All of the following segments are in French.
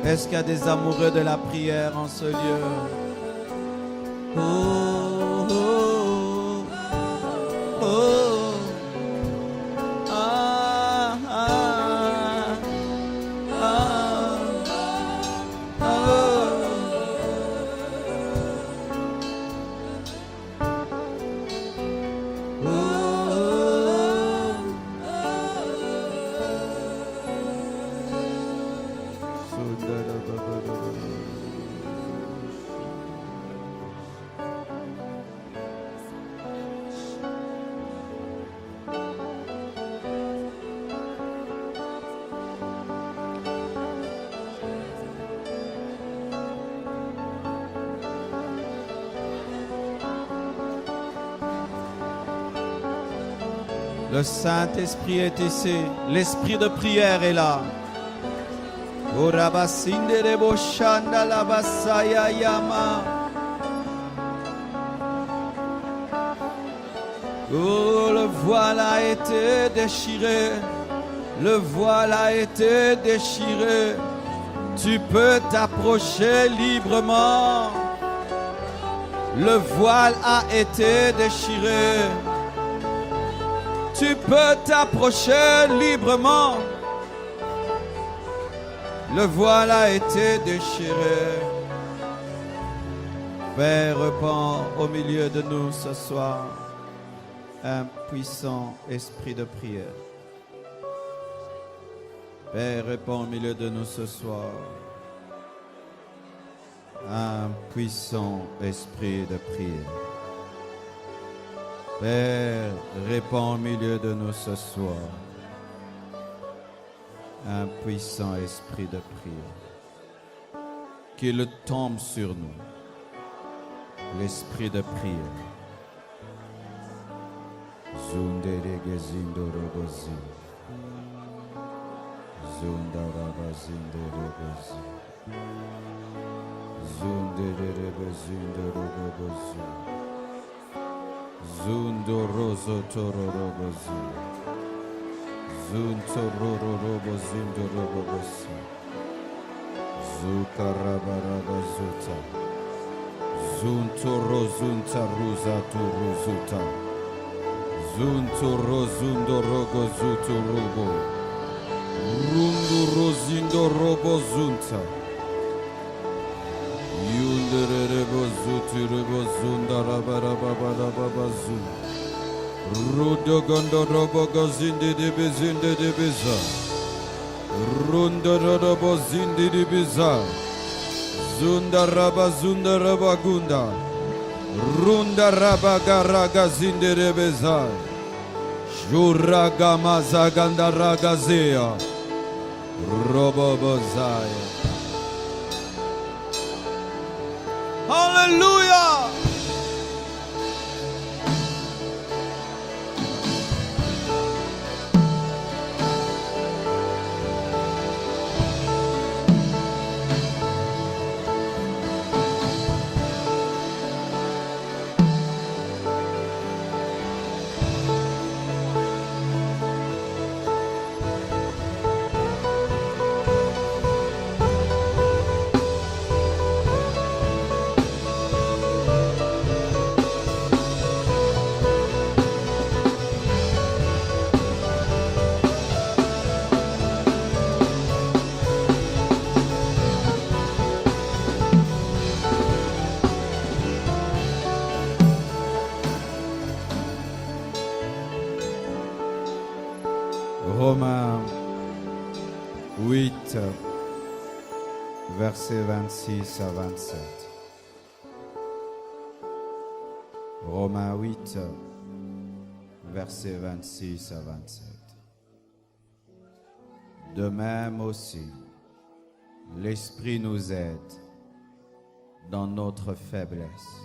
Est-ce qu'il y a des amoureux de la prière en ce lieu? Oh, oh, oh. Ah, ah, ah, Le Saint-Esprit est ici. L'Esprit de prière est là. Oh, le voile a été déchiré. Le voile a été déchiré. Tu peux t'approcher librement. Le voile a été déchiré. Tu peux t'approcher librement. Le voile a été déchiré. Père, répands au milieu de nous ce soir un puissant esprit de prière. Père, répands au milieu de nous ce soir un puissant esprit de prière. Père, répands au milieu de nous ce soir un puissant esprit de prière. Qu'il tombe sur nous, l'esprit de prière. Zunderegezindoregozi. Zundarabazindorogozi. Zunderegezindoregozi. Zundorozo tororobozi. Zuntororobozindorobozi. Zukarabarabazuta. Zuntorozuntaruza turuzuta. Zuntorozundorogozuturubo. Rundurozindorobozunta. Yunderebozundarabarabababazu. Rudogondorobogozindidibizindidibisa. Rundorobozindidibisa. Zundarabazundarabagunda. Rundarabagaragazindirebeza. Shuragamazagandaragazea. Robobozaya. Hallelujah! Romains 8, versets 26 à 27. Romains 8, versets 26 à 27. De même aussi, l'Esprit nous aide dans notre faiblesse,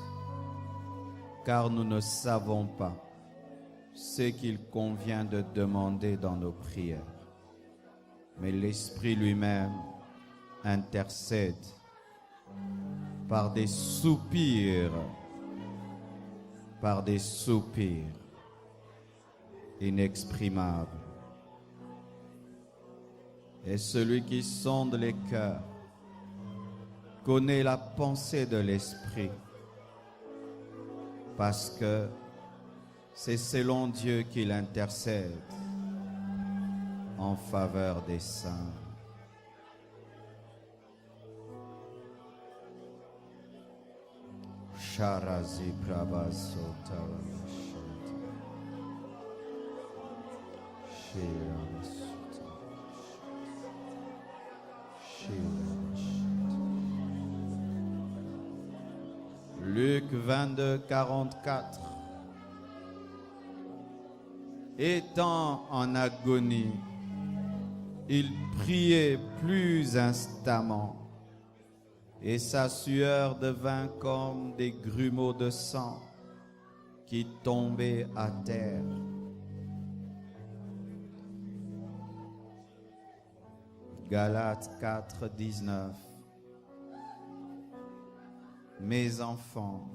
car nous ne savons pas ce qu'il convient de demander dans nos prières. Mais l'Esprit lui-même intercède par des soupirs inexprimables. Et celui qui sonde les cœurs connaît la pensée de l'Esprit, parce que c'est selon Dieu qu'il intercède en faveur des saints. Sharazi Prabhaso Taramashanta. Shiramasuta. Shiramashanta. Luc 22, 44. Étant en agonie, il priait plus instamment, et sa sueur devint comme des grumeaux de sang qui tombaient à terre. Galates 4, 19. Mes enfants,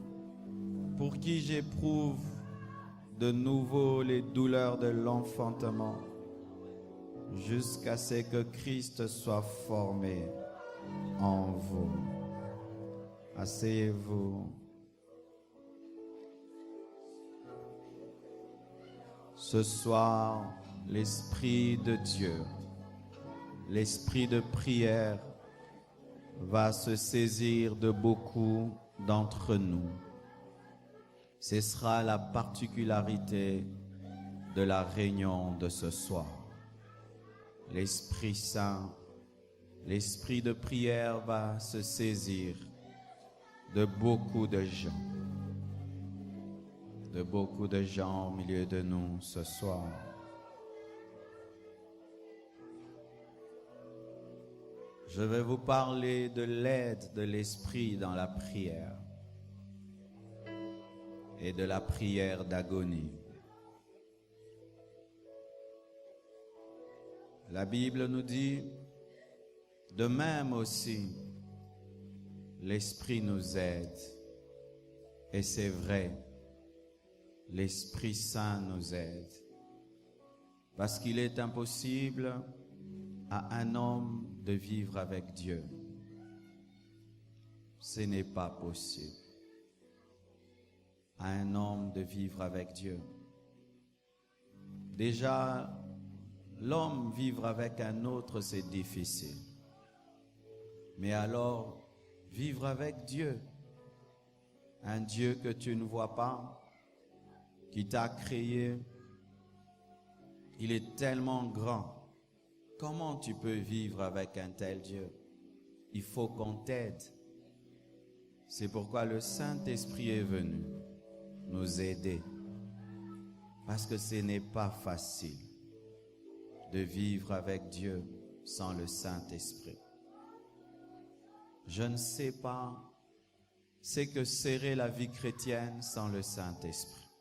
pour qui j'éprouve de nouveau les douleurs de l'enfantement, jusqu'à ce que Christ soit formé en vous. Asseyez-vous. Ce soir, l'Esprit de Dieu, l'Esprit de prière, va se saisir de beaucoup d'entre nous. Ce sera la particularité de la réunion de ce soir. L'Esprit Saint, l'Esprit de prière va se saisir de beaucoup de gens au milieu de nous ce soir. Je vais vous parler de l'aide de l'Esprit dans la prière et de la prière d'agonie. La Bible nous dit, de même aussi, l'Esprit nous aide. Et c'est vrai, l'Esprit Saint nous aide. Parce qu'il est impossible à un homme de vivre avec Dieu. Ce n'est pas possible. À un homme de vivre avec Dieu. Déjà, l'homme vivre avec un autre, c'est difficile. Mais alors, vivre avec Dieu, un Dieu que tu ne vois pas, qui t'a créé, il est tellement grand. Comment tu peux vivre avec un tel Dieu? Il faut qu'on t'aide. C'est pourquoi le Saint-Esprit est venu nous aider. Parce que ce n'est pas facile de vivre avec Dieu sans le Saint-Esprit. Je ne sais pas ce que serait la vie chrétienne sans le Saint-Esprit.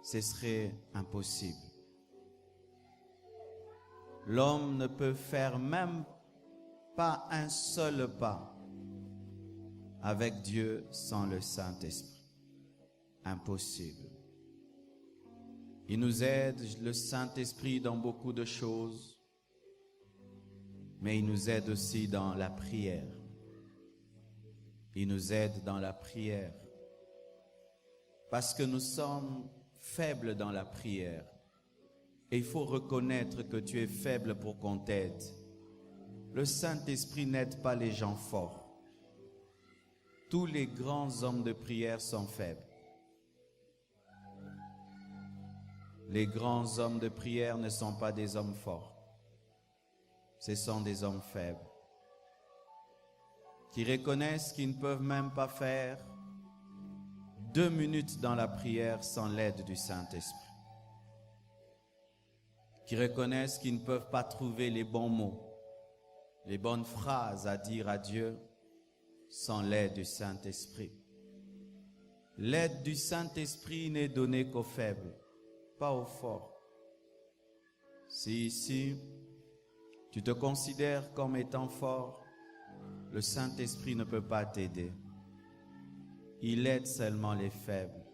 Ce serait impossible. L'homme ne peut faire même pas un seul pas avec Dieu sans le Saint-Esprit. Impossible. Il nous aide, le Saint-Esprit, dans beaucoup de choses, mais il nous aide aussi dans la prière. Il nous aide dans la prière parce que nous sommes faibles dans la prière. Et il faut reconnaître que tu es faible pour qu'on t'aide. Le Saint-Esprit n'aide pas les gens forts. Tous les grands hommes de prière sont faibles. Les grands hommes de prière ne sont pas des hommes forts. Ce sont des hommes faibles qui reconnaissent qu'ils ne peuvent même pas faire 2 minutes dans la prière sans l'aide du Saint-Esprit. Qui reconnaissent qu'ils ne peuvent pas trouver les bons mots, les bonnes phrases à dire à Dieu sans l'aide du Saint-Esprit. L'aide du Saint-Esprit n'est donnée qu'aux faibles, pas aux forts. Si ici, tu te considères comme étant fort, le Saint-Esprit ne peut pas t'aider. Il aide seulement les faibles.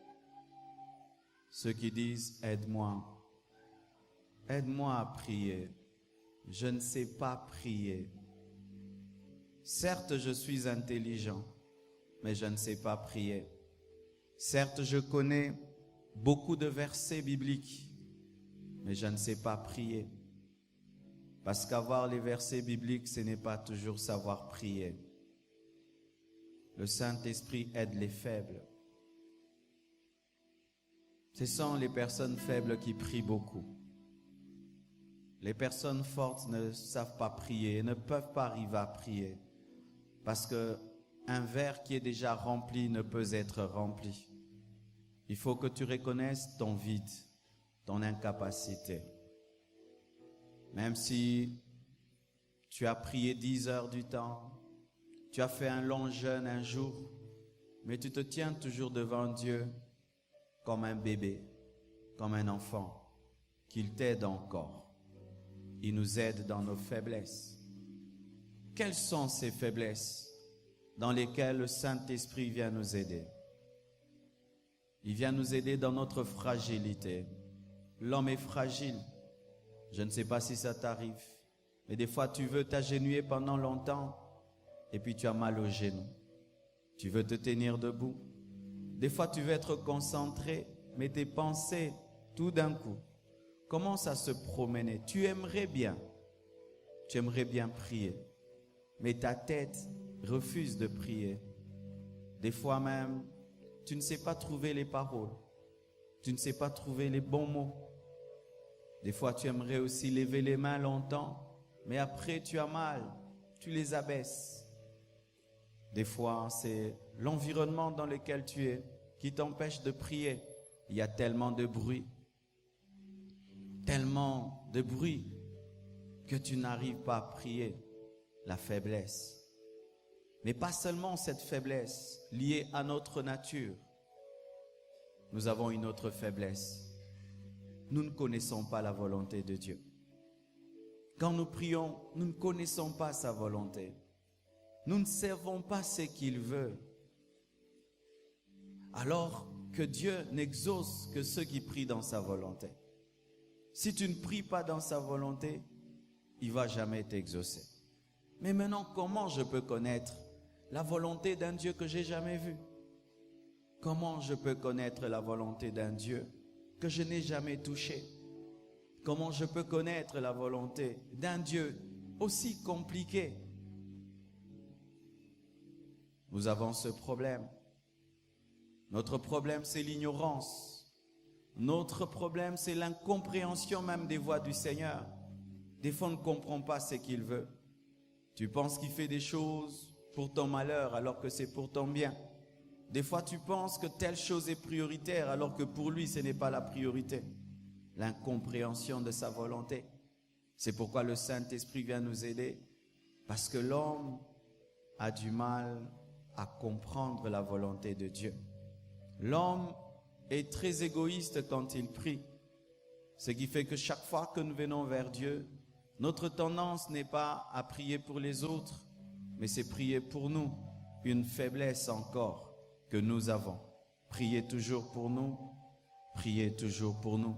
Ceux qui disent « aide-moi ». Aide-moi à prier. Je ne sais pas prier. Certes, je suis intelligent, mais je ne sais pas prier. Certes, je connais beaucoup de versets bibliques, mais je ne sais pas prier. Parce qu'avoir les versets bibliques, ce n'est pas toujours savoir prier. Le Saint-Esprit aide les faibles. Ce sont les personnes faibles qui prient beaucoup. Les personnes fortes ne savent pas prier, ne peuvent pas arriver à prier. Parce qu'un verre qui est déjà rempli ne peut être rempli. Il faut que tu reconnaisses ton vide, ton incapacité. Même si tu as prié 10 heures du temps, tu as fait un long jeûne un jour, mais tu te tiens toujours devant Dieu comme un bébé, comme un enfant, qu'il t'aide encore. Il nous aide dans nos faiblesses. Quelles sont ces faiblesses dans lesquelles le Saint-Esprit vient nous aider? Il vient nous aider dans notre fragilité. L'homme est fragile. Je ne sais pas si ça t'arrive, mais des fois tu veux t'agenouiller pendant longtemps et puis tu as mal au genou. Tu veux te tenir debout. Des fois tu veux être concentré, mais tes pensées, tout d'un coup, commencent à se promener. Tu aimerais bien prier, mais ta tête refuse de prier. Des fois même, tu ne sais pas trouver les paroles. Tu ne sais pas trouver les bons mots. Des fois, tu aimerais aussi lever les mains longtemps, mais après, tu as mal. Tu les abaisses. Des fois, c'est l'environnement dans lequel tu es qui t'empêche de prier. Il y a tellement de bruit que tu n'arrives pas à prier. La faiblesse. Mais pas seulement cette faiblesse liée à notre nature. Nous avons une autre faiblesse. Nous ne connaissons pas la volonté de Dieu. Quand nous prions, nous ne connaissons pas sa volonté. Nous ne savons pas ce qu'il veut. Alors que Dieu n'exauce que ceux qui prient dans sa volonté. Si tu ne pries pas dans sa volonté, il ne va jamais t'exaucer. Mais maintenant, comment je peux connaître la volonté d'un Dieu que je n'ai jamais vu? Comment je peux connaître la volonté d'un Dieu que je n'ai jamais touché? Comment je peux connaître la volonté d'un Dieu aussi compliqué? Nous avons ce problème. Notre problème, c'est l'ignorance. Notre problème, c'est l'incompréhension même des voies du Seigneur. Des fois, on ne comprend pas ce qu'il veut. Tu penses qu'il fait des choses pour ton malheur alors que c'est pour ton bien. Des fois, tu penses que telle chose est prioritaire alors que pour lui, ce n'est pas la priorité. L'incompréhension de sa volonté. C'est pourquoi le Saint-Esprit vient nous aider. Parce que l'homme a du mal à comprendre la volonté de Dieu. L'homme est très égoïste quand il prie. Ce qui fait que chaque fois que nous venons vers Dieu, notre tendance n'est pas à prier pour les autres, mais c'est prier pour nous. Une faiblesse encore que nous avons. Priez toujours pour nous. Priez toujours pour nous.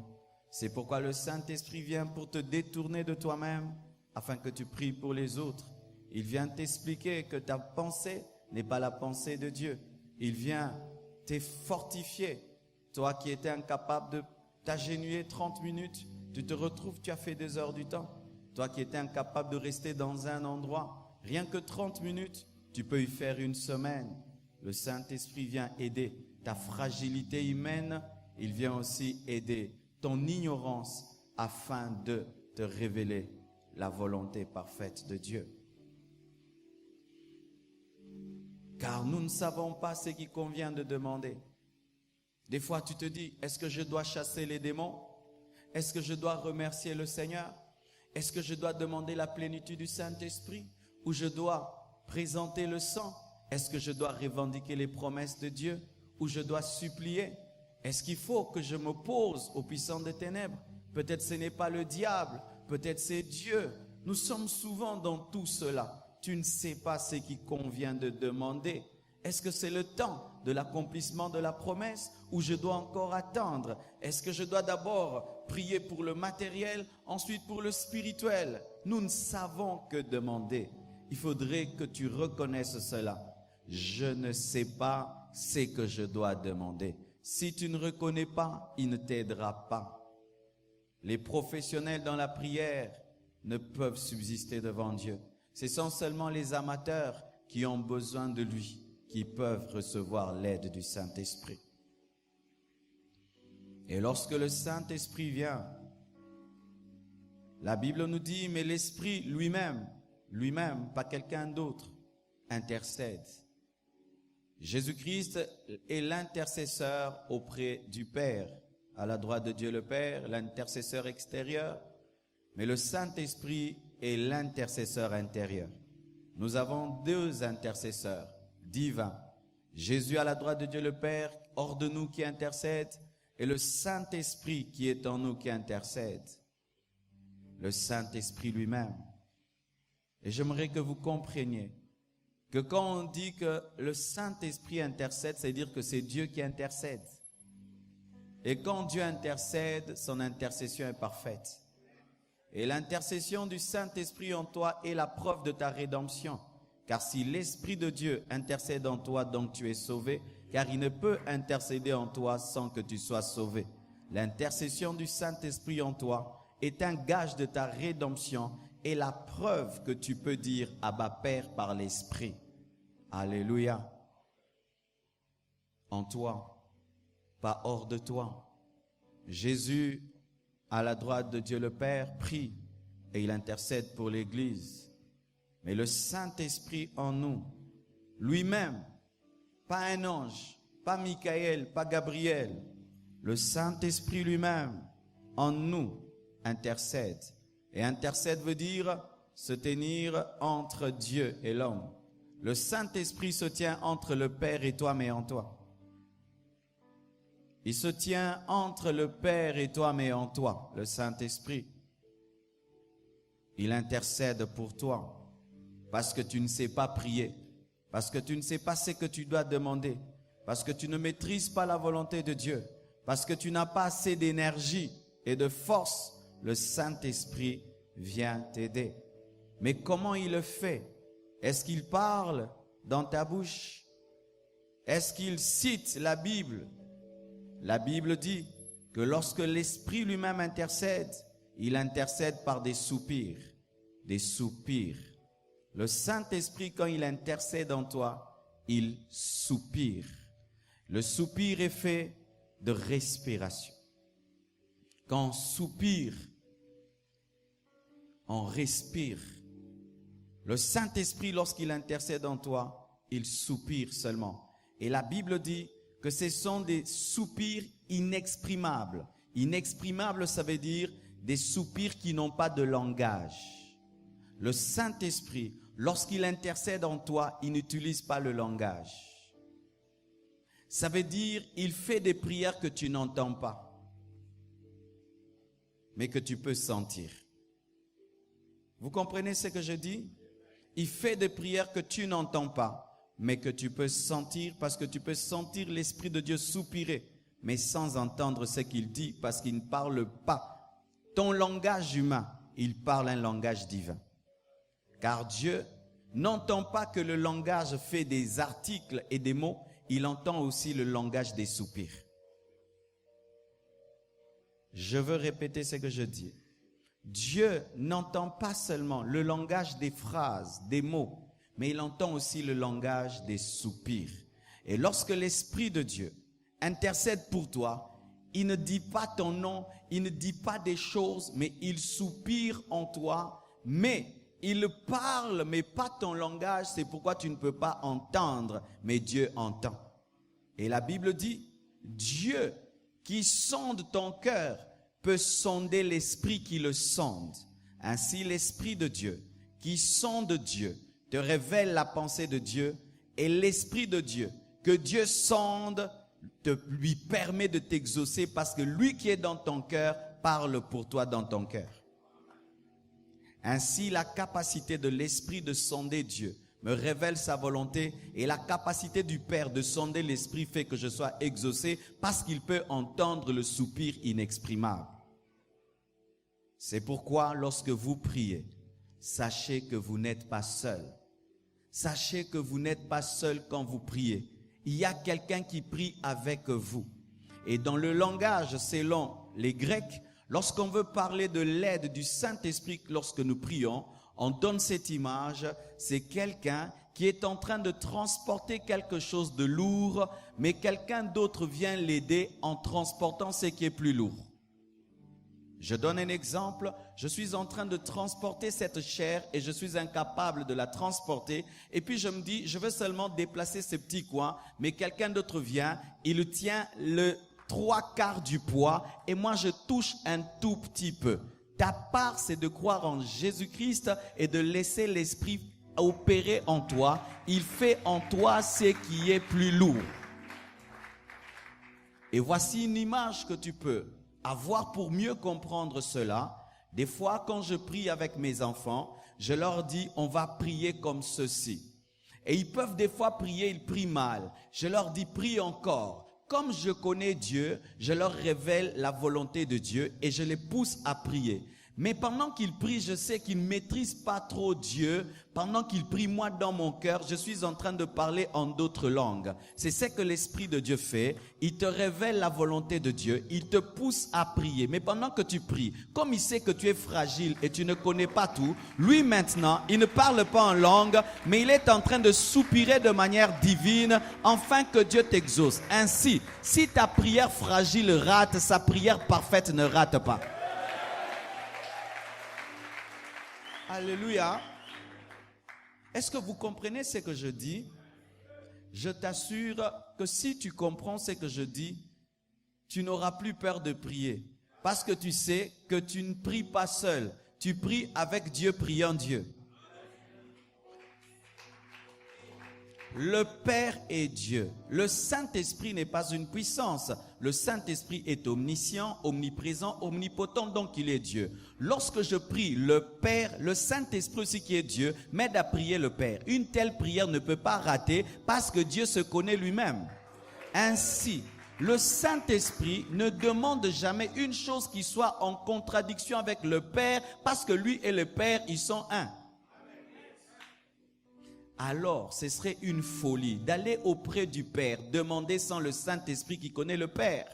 C'est pourquoi le Saint-Esprit vient pour te détourner de toi-même afin que tu pries pour les autres. Il vient t'expliquer que ta pensée n'est pas la pensée de Dieu. Il vient te fortifier. Toi qui étais incapable de t'agenouiller 30 minutes, tu te retrouves, tu as fait 2 heures du temps. Toi qui étais incapable de rester dans un endroit, rien que 30 minutes, tu peux y faire 1 semaine. Le Saint-Esprit vient aider ta fragilité humaine. Il vient aussi aider ton ignorance afin de te révéler la volonté parfaite de Dieu. Car nous ne savons pas ce qu'il convient de demander. Des fois, tu te dis, est-ce que je dois chasser les démons? Est-ce que je dois remercier le Seigneur? Est-ce que je dois demander la plénitude du Saint-Esprit? Ou je dois présenter le sang? Est-ce que je dois revendiquer les promesses de Dieu? Ou je dois supplier? Est-ce qu'il faut que je m'oppose aux puissants des ténèbres? Peut-être ce n'est pas le diable, peut-être c'est Dieu. Nous sommes souvent dans tout cela. Tu ne sais pas ce qui convient de demander. Est-ce que c'est le temps de l'accomplissement de la promesse ou je dois encore attendre? Est-ce que je dois d'abord prier pour le matériel, ensuite pour le spirituel? Nous ne savons que demander. il faudrait que tu reconnaisses cela. Je ne sais pas ce que je dois demander. Si tu ne reconnais pas, il ne t'aidera pas. Les professionnels dans la prière ne peuvent subsister devant Dieu. Ce sont seulement les amateurs qui ont besoin de lui, qui peuvent recevoir l'aide du Saint-Esprit. Et lorsque le Saint-Esprit vient, la Bible nous dit, mais l'Esprit lui-même, pas quelqu'un d'autre, intercède. Jésus-Christ est l'intercesseur auprès du Père, à la droite de Dieu le Père, l'intercesseur extérieur, mais le Saint-Esprit est l'intercesseur intérieur. Nous avons deux intercesseurs divins. Jésus à la droite de Dieu le Père, hors de nous qui intercède, et le Saint-Esprit qui est en nous qui intercède. Le Saint-Esprit lui-même. Et j'aimerais que vous compreniez que quand on dit que le Saint-Esprit intercède, c'est dire que c'est Dieu qui intercède. Et quand Dieu intercède, son intercession est parfaite. Et l'intercession du Saint-Esprit en toi est la preuve de ta rédemption. Car si l'Esprit de Dieu intercède en toi, donc tu es sauvé, car il ne peut intercéder en toi sans que tu sois sauvé. L'intercession du Saint-Esprit en toi est un gage de ta rédemption et la preuve que tu peux dire « Abba Père » par l'Esprit. Alléluia. En toi, pas hors de toi. Jésus, à la droite de Dieu le Père, prie et il intercède pour l'Église. Mais le Saint-Esprit en nous, lui-même, pas un ange, pas Michael, pas Gabriel, le Saint-Esprit lui-même en nous intercède. Et intercède veut dire se tenir entre Dieu et l'homme. Le Saint-Esprit se tient entre le Père et toi, mais en toi. Il se tient entre le Père et toi, mais en toi, le Saint-Esprit. Il intercède pour toi parce que tu ne sais pas prier, parce que tu ne sais pas ce que tu dois demander, parce que tu ne maîtrises pas la volonté de Dieu, parce que tu n'as pas assez d'énergie et de force. Le Saint-Esprit vient t'aider. Mais comment il le fait? Est-ce qu'il parle dans ta bouche? Est-ce qu'il cite la Bible? La Bible dit que lorsque l'Esprit lui-même intercède, il intercède par des soupirs. Des soupirs. Le Saint-Esprit, quand il intercède en toi, il soupire. Le soupir est fait de respiration. Quand on soupire, on respire. Le Saint-Esprit, lorsqu'il intercède en toi, il soupire seulement. Et la Bible dit que ce sont des soupirs inexprimables. Inexprimables, ça veut dire des soupirs qui n'ont pas de langage. Le Saint-Esprit, lorsqu'il intercède en toi, il n'utilise pas le langage. Ça veut dire il fait des prières que tu n'entends pas, mais que tu peux sentir. Vous comprenez ce que je dis? Il fait des prières que tu n'entends pas, mais que tu peux sentir, parce que tu peux sentir l'Esprit de Dieu soupirer, mais sans entendre ce qu'il dit, parce qu'il ne parle pas ton langage humain, il parle un langage divin. Car Dieu n'entend pas que le langage fait des articles et des mots, il entend aussi le langage des soupirs. Je veux répéter ce que je dis. Dieu n'entend pas seulement le langage des phrases, des mots, mais il entend aussi le langage des soupirs. Et lorsque l'Esprit de Dieu intercède pour toi, il ne dit pas ton nom, il ne dit pas des choses, mais il soupire en toi, mais il parle, mais pas ton langage, c'est pourquoi tu ne peux pas entendre, mais Dieu entend. Et la Bible dit, Dieu qui sonde ton cœur peut sonder l'esprit qui le sonde. Ainsi, l'Esprit de Dieu qui sonde Dieu te révèle la pensée de Dieu, et l'Esprit de Dieu que Dieu sonde lui permet de t'exaucer parce que lui qui est dans ton cœur parle pour toi dans ton cœur. Ainsi, la capacité de l'Esprit de sonder Dieu me révèle sa volonté, et la capacité du Père de sonder l'Esprit fait que je sois exaucé parce qu'il peut entendre le soupir inexprimable. C'est pourquoi lorsque vous priez, sachez que vous n'êtes pas seul. sachez que vous n'êtes pas seul quand vous priez. Il y a quelqu'un qui prie avec vous. Et dans le langage, selon les Grecs, lorsqu'on veut parler de l'aide du Saint-Esprit lorsque nous prions, on donne cette image, c'est quelqu'un qui est en train de transporter quelque chose de lourd, mais quelqu'un d'autre vient l'aider en transportant ce qui est plus lourd. Je donne un exemple, je suis en train de transporter cette chair et je suis incapable de la transporter. Et puis je me dis, je veux seulement déplacer ce petit coin, mais quelqu'un d'autre vient, il tient le 3/4 du poids et moi je touche un tout petit peu. Ta part, c'est de croire en Jésus-Christ et de laisser l'Esprit opérer en toi. Il fait en toi ce qui est plus lourd. Et voici une image que tu peux avoir pour mieux comprendre cela. Des fois, quand je prie avec mes enfants, je leur dis, on va prier comme ceci. Et ils peuvent des fois prier, ils prient mal. Je leur dis, prie encore. Comme je connais Dieu, je leur révèle la volonté de Dieu et je les pousse à prier. Mais pendant qu'ils prient, je sais qu'ils ne maîtrisent pas trop Dieu. Pendant qu'ils prient, moi, dans mon cœur, je suis en train de parler en d'autres langues. C'est ce que l'Esprit de Dieu fait. Il te révèle la volonté de Dieu. Il te pousse à prier. Mais pendant que tu pries, comme il sait que tu es fragile et tu ne connais pas tout, lui maintenant, il ne parle pas en langue, mais il est en train de soupirer de manière divine, afin que Dieu t'exauce. Ainsi, si ta prière fragile rate, sa prière parfaite ne rate pas. Alléluia. Est-ce que vous comprenez ce que je dis? Je t'assure que si tu comprends ce que je dis, tu n'auras plus peur de prier. Parce que tu sais que tu ne pries pas seul. Tu pries avec Dieu, priant Dieu. Le Père est Dieu. Le Saint-Esprit n'est pas une puissance. Le Saint-Esprit est omniscient, omniprésent, omnipotent, donc il est Dieu. Lorsque je prie le Père, le Saint-Esprit aussi qui est Dieu, m'aide à prier le Père. Une telle prière ne peut pas rater parce que Dieu se connaît lui-même. Ainsi, le Saint-Esprit ne demande jamais une chose qui soit en contradiction avec le Père parce que lui et le Père, ils sont un. Alors, ce serait une folie d'aller auprès du Père, demander sans le Saint-Esprit qui connaît le Père.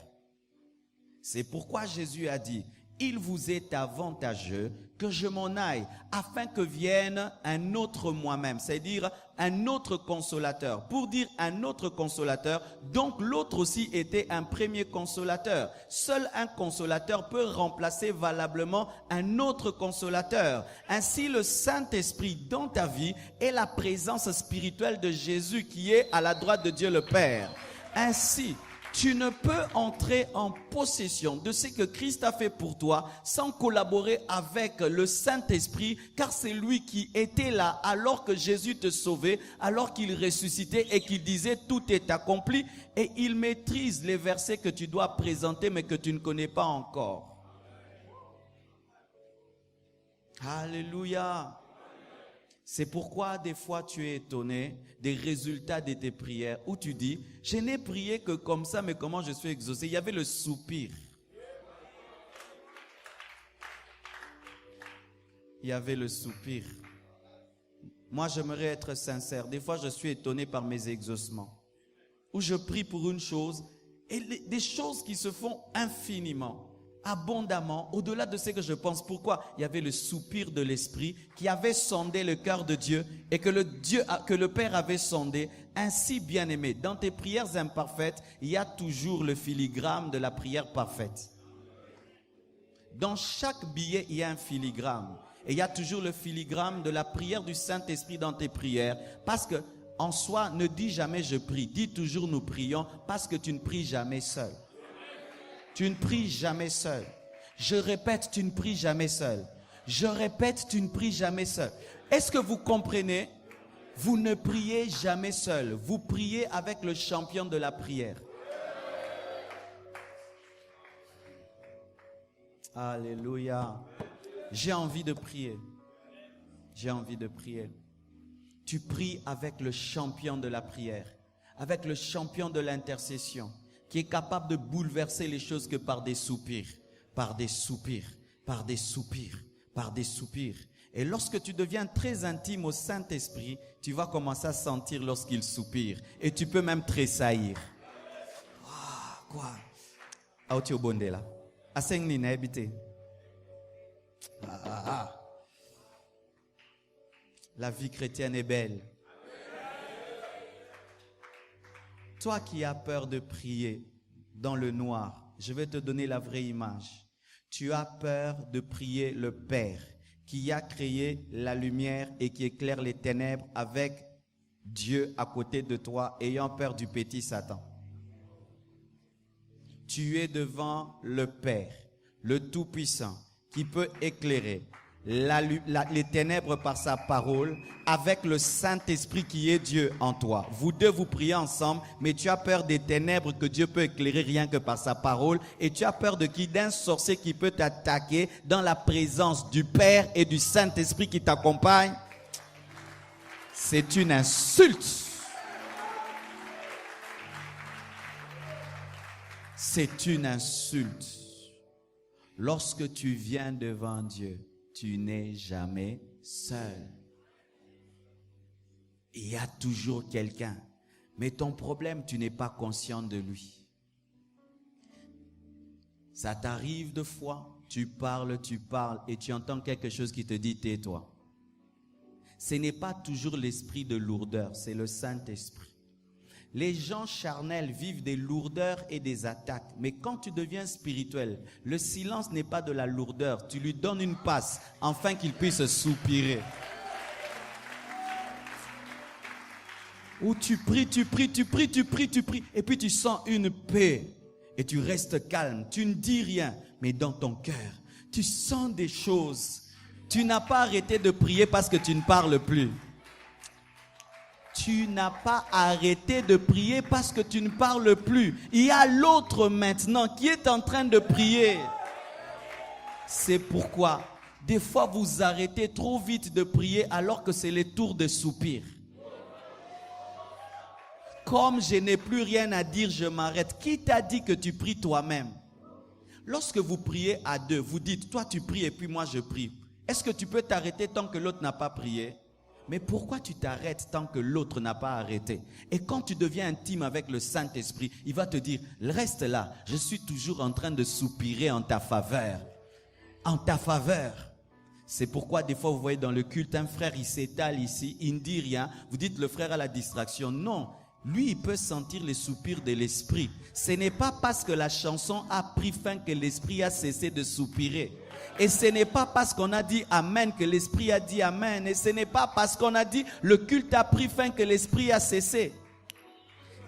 C'est pourquoi Jésus a dit, « Il vous est avantageux que je m'en aille, afin que vienne un autre moi-même. » C'est-à-dire un autre consolateur. Pour dire un autre consolateur, donc l'autre aussi était un premier consolateur. Seul un consolateur peut remplacer valablement un autre consolateur. Ainsi, le Saint-Esprit dans ta vie est la présence spirituelle de Jésus qui est à la droite de Dieu le Père. Ainsi, tu ne peux entrer en possession de ce que Christ a fait pour toi sans collaborer avec le Saint-Esprit, car c'est lui qui était là alors que Jésus te sauvait, alors qu'il ressuscitait et qu'il disait tout est accompli, et il maîtrise les versets que tu dois présenter mais que tu ne connais pas encore. Alléluia. C'est pourquoi des fois tu es étonné des résultats de tes prières où tu dis, je n'ai prié que comme ça, mais comment je suis exaucé? Il y avait le soupir. Il y avait le soupir. Moi, j'aimerais être sincère. Des fois, je suis étonné par mes exaucements. Où je prie pour une chose et des choses qui se font infiniment, abondamment, au-delà de ce que je pense. Pourquoi? Il y avait le soupir de l'Esprit qui avait sondé le cœur de Dieu et que le Père avait sondé. Ainsi, bien-aimé, dans tes prières imparfaites, il y a toujours le filigrane de la prière parfaite. Dans chaque billet, il y a un filigrane. Et il y a toujours le filigrane de la prière du Saint-Esprit dans tes prières. Parce que, en soi, ne dis jamais je prie. Dis toujours nous prions parce que tu ne pries jamais seul. Tu ne pries jamais seul. Je répète, tu ne pries jamais seul. Je répète, tu ne pries jamais seul. Est-ce que vous comprenez? Vous ne priez jamais seul. Vous priez avec le champion de la prière. Alléluia. J'ai envie de prier. J'ai envie de prier. Tu pries avec le champion de la prière, avec le champion de l'intercession, qui est capable de bouleverser les choses que par des soupirs, par des soupirs, par des soupirs, par des soupirs. Et lorsque tu deviens très intime au Saint-Esprit, tu vas commencer à sentir lorsqu'il soupire. Et tu peux même tressaillir. Ah, quoi? Ah, tu es au bonde là. À 5 lignes, habité. La vie chrétienne est belle. Toi qui as peur de prier dans le noir, je vais te donner la vraie image. Tu as peur de prier le Père qui a créé la lumière et qui éclaire les ténèbres avec Dieu à côté de toi, ayant peur du petit Satan. Tu es devant le Père, le Tout-Puissant, qui peut éclairer les ténèbres par sa parole avec le Saint-Esprit qui est Dieu en toi. Vous deux, vous priez ensemble, mais tu as peur des ténèbres que Dieu peut éclairer rien que par sa parole. Et tu as peur de qui? D'un sorcier qui peut t'attaquer dans la présence du Père et du Saint-Esprit qui t'accompagne. C'est une insulte. C'est une insulte. Lorsque tu viens devant Dieu, tu n'es jamais seul. Il y a toujours quelqu'un. Mais ton problème, tu n'es pas conscient de lui. Ça t'arrive de fois, tu parles et tu entends quelque chose qui te dit tais-toi. Ce n'est pas toujours l'esprit de lourdeur, c'est le Saint-Esprit. Les gens charnels vivent des lourdeurs et des attaques. Mais quand tu deviens spirituel, le silence n'est pas de la lourdeur. Tu lui donnes une passe afin qu'il puisse soupirer. Ou tu pries. Et puis tu sens une paix. Et tu restes calme. Tu ne dis rien. Mais dans ton cœur, tu sens des choses. Tu n'as pas arrêté de prier parce que tu ne parles plus. Tu n'as pas arrêté de prier parce que tu ne parles plus. Il y a l'autre maintenant qui est en train de prier. C'est pourquoi, des fois, vous arrêtez trop vite de prier alors que c'est le tour de soupir. Comme je n'ai plus rien à dire, je m'arrête. Qui t'a dit que tu pries toi-même? Lorsque vous priez à deux, vous dites, toi tu pries et puis moi je prie. Est-ce que tu peux t'arrêter tant que l'autre n'a pas prié? Mais pourquoi tu t'arrêtes tant que l'autre n'a pas arrêté? Et quand tu deviens intime avec le Saint-Esprit, il va te dire, reste là, je suis toujours en train de soupirer en ta faveur. En ta faveur. C'est pourquoi des fois vous voyez dans le culte, un frère il s'étale ici, il ne dit rien. Vous dites le frère a la distraction. Non, lui il peut sentir les soupirs de l'esprit. Ce n'est pas parce que la chanson a pris fin que l'esprit a cessé de soupirer. Et ce n'est pas parce qu'on a dit Amen que l'Esprit a dit Amen. Et ce n'est pas parce qu'on a dit le culte a pris fin que l'Esprit a cessé.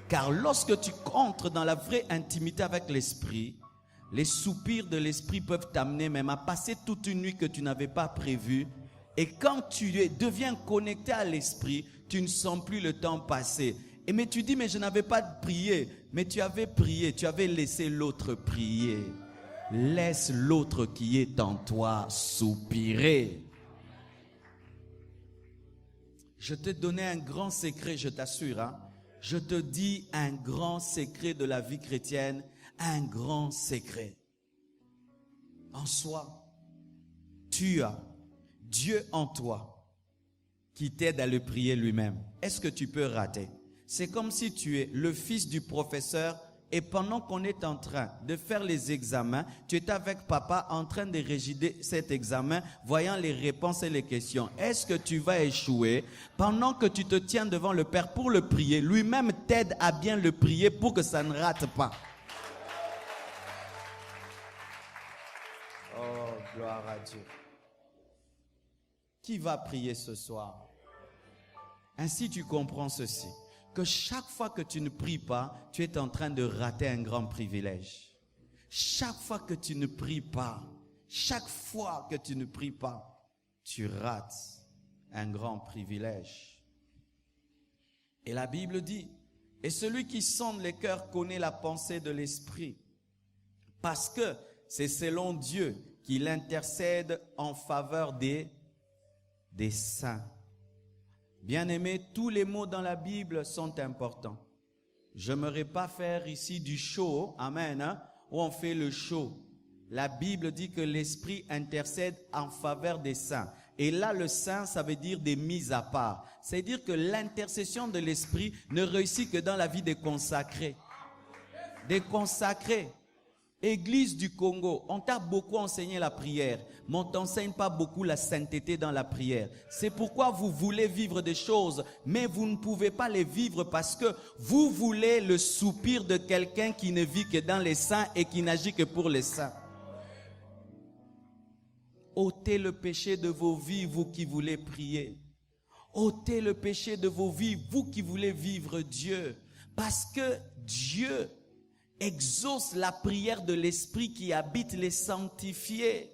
Car lorsque tu entres dans la vraie intimité avec l'Esprit, les soupirs de l'Esprit peuvent t'amener même à passer toute une nuit que tu n'avais pas prévue. Et quand tu deviens connecté à l'Esprit, tu ne sens plus le temps passer. Mais tu dis, mais je n'avais pas prié. Mais tu avais prié, tu avais laissé l'autre prier. Laisse l'autre qui est en toi soupirer. Je te donnais un grand secret, je t'assure. Hein? Je te dis un grand secret de la vie chrétienne, un grand secret. En soi, tu as Dieu en toi qui t'aide à le prier lui-même. Est-ce que tu peux rater? C'est comme si tu es le fils du professeur. Et pendant qu'on est en train de faire les examens, tu es avec papa en train de rédiger cet examen, voyant les réponses et les questions. Est-ce que tu vas échouer? Pendant que tu te tiens devant le Père pour le prier, lui-même t'aide à bien le prier pour que ça ne rate pas. Oh, gloire à Dieu. Qui va prier ce soir? Ainsi tu comprends ceci. Que chaque fois que tu ne pries pas, tu es en train de rater un grand privilège. Chaque fois que tu ne pries pas, tu rates un grand privilège. Et la Bible dit, et celui qui sonde les cœurs connaît la pensée de l'Esprit, parce que c'est selon Dieu qu'il intercède en faveur des saints. Bien-aimés, tous les mots dans la Bible sont importants. Je n'aimerais pas faire ici du show, amen, hein, où on fait le show. La Bible dit que l'Esprit intercède en faveur des saints. Et là, le saint, ça veut dire des mises à part. C'est-à-dire que l'intercession de l'esprit ne réussit que dans la vie des consacrés. Des consacrés. Église du Congo, on t'a beaucoup enseigné la prière, mais on ne t'enseigne pas beaucoup la sainteté dans la prière. C'est pourquoi vous voulez vivre des choses, mais vous ne pouvez pas les vivre parce que vous voulez le soupir de quelqu'un qui ne vit que dans les saints et qui n'agit que pour les saints. Ôtez le péché de vos vies, vous qui voulez prier. Ôtez le péché de vos vies, vous qui voulez vivre Dieu. Parce que Dieu exauce la prière de l'Esprit qui habite les sanctifiés.